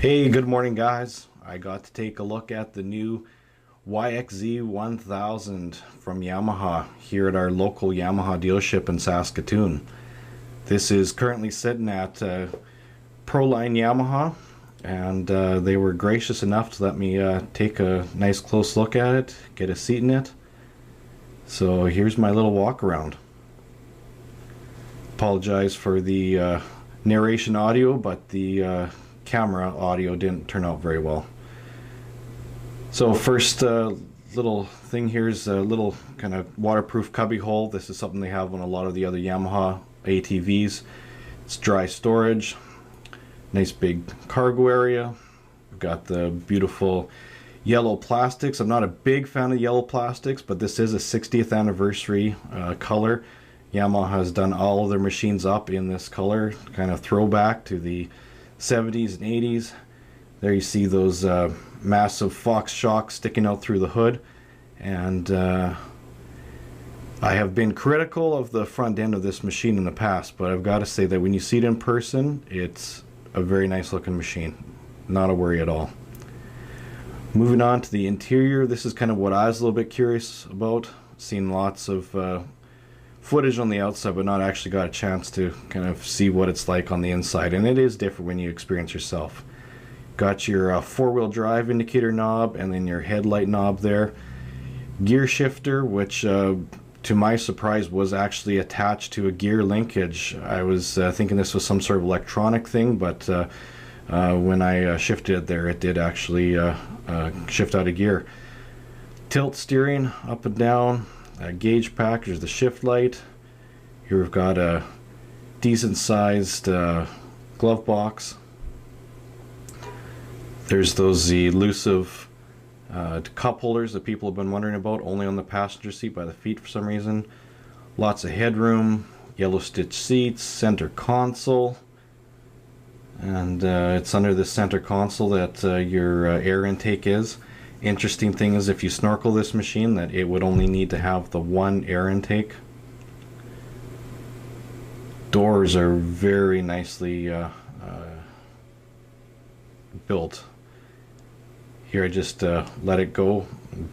Hey, good morning, guys. I got to take a look at the new YXZ1000 from Yamaha here at our local Yamaha dealership in Saskatoon. This is currently sitting at Proline Yamaha, and they were gracious enough to let me take a nice close look at it, get a seat in it. So here's my little walk around. Apologize for the narration audio, but the camera audio didn't turn out very well. So first little thing here is a little kind of waterproof cubby hole. This is something they have on a lot of the other Yamaha ATVs. It's dry storage, nice big cargo area. We've got the beautiful yellow plastics. I'm not a big fan of yellow plastics, but this is a 60th anniversary color. Yamaha has done all of their machines up in this color, kind of throwback to the 70s and 80s. There you see those massive Fox shocks sticking out through the hood, and I have been critical of the front end of this machine in the past, but I've got to say that when you see it in person, it's a very nice looking machine. Not a worry at all. Moving on to the interior, this is kind of what I was a little bit curious about. Seen lots of footage on the outside, but not actually got a chance to kind of see what it's like on the inside, and it is different when you experience yourself. Got your four-wheel drive indicator knob, and then your headlight knob there. Gear shifter, which to my surprise was actually attached to a gear linkage. I was thinking this was some sort of electronic thing, but when I shifted it there, it did actually shift out of gear. Tilt steering up and down. Gauge pack, there's the shift light. Here we've got a decent sized glove box. There's those elusive cup holders that people have been wondering about, only on the passenger seat by the feet for some reason. Lots of headroom, yellow stitch seats, center console, and it's under the center console that your air intake is. Interesting thing is, if you snorkel this machine, that it would only need to have the one air intake. Doors are very nicely built. Here I just let it go,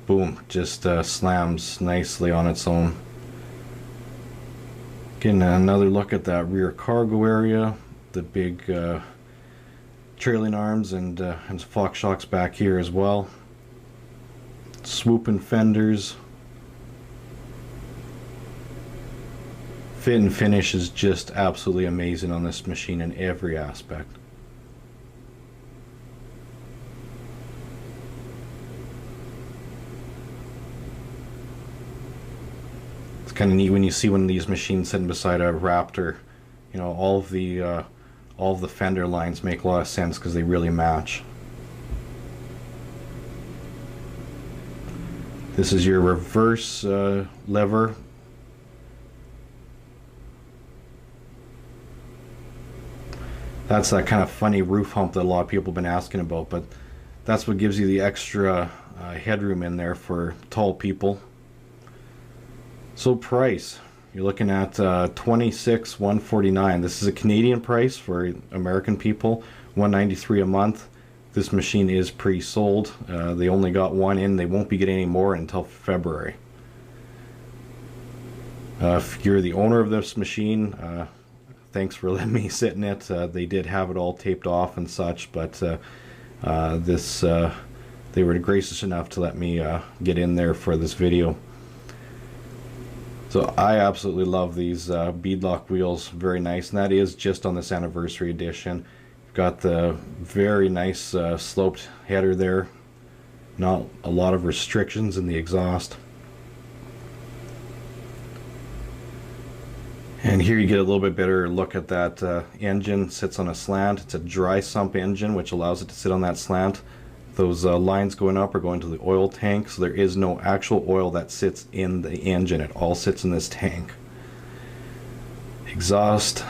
boom, just slams nicely on its own. Getting another look at that rear cargo area, the big trailing arms, and Fox shocks back here as well. Swooping fenders. Fit and finish is just absolutely amazing on this machine in every aspect. It's kind of neat when you see one of these machines sitting beside a Raptor. You know, all of the fender lines make a lot of sense because they really match. This is your reverse lever. That's that kind of funny roof hump that a lot of people have been asking about, but that's what gives you the extra headroom in there for tall people. So price, you're looking at $26,149. This is a Canadian price for American people, $193 a month. This machine is pre-sold. They only got one in. They won't be getting any more until February. If you're the owner of this machine, thanks for letting me sit in it. They did have it all taped off and such, but they were gracious enough to let me get in there for this video. So I absolutely love these beadlock wheels. Very nice, and that is just on this anniversary edition. Got the very nice sloped header there. Not a lot of restrictions in the exhaust. And here you get a little bit better look at that engine. Sits on a slant. It's a dry sump engine, which allows it to sit on that slant. Those lines going up are going to the oil tank, so there is no actual oil that sits in the engine. It all sits in this tank. Exhaust.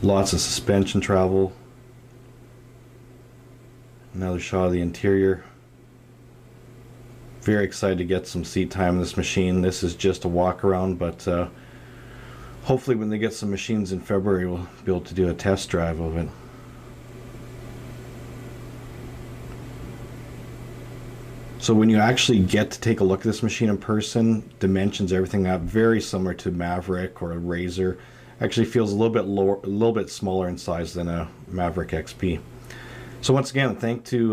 Lots of suspension travel. Another shot of the interior. Very excited to get some seat time in this machine. This is just a walk around, but hopefully when they get some machines in February, we'll be able to do a test drive of it. So when you actually get to take a look at this machine in person, dimensions, everything that very similar to Maverick or a Razor. Actually feels a little bit lower, a little bit smaller in size than a Maverick XP. So once again, thank to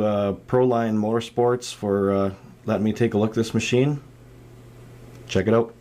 Proline Motorsports for letting me take a look at this machine. Check it out.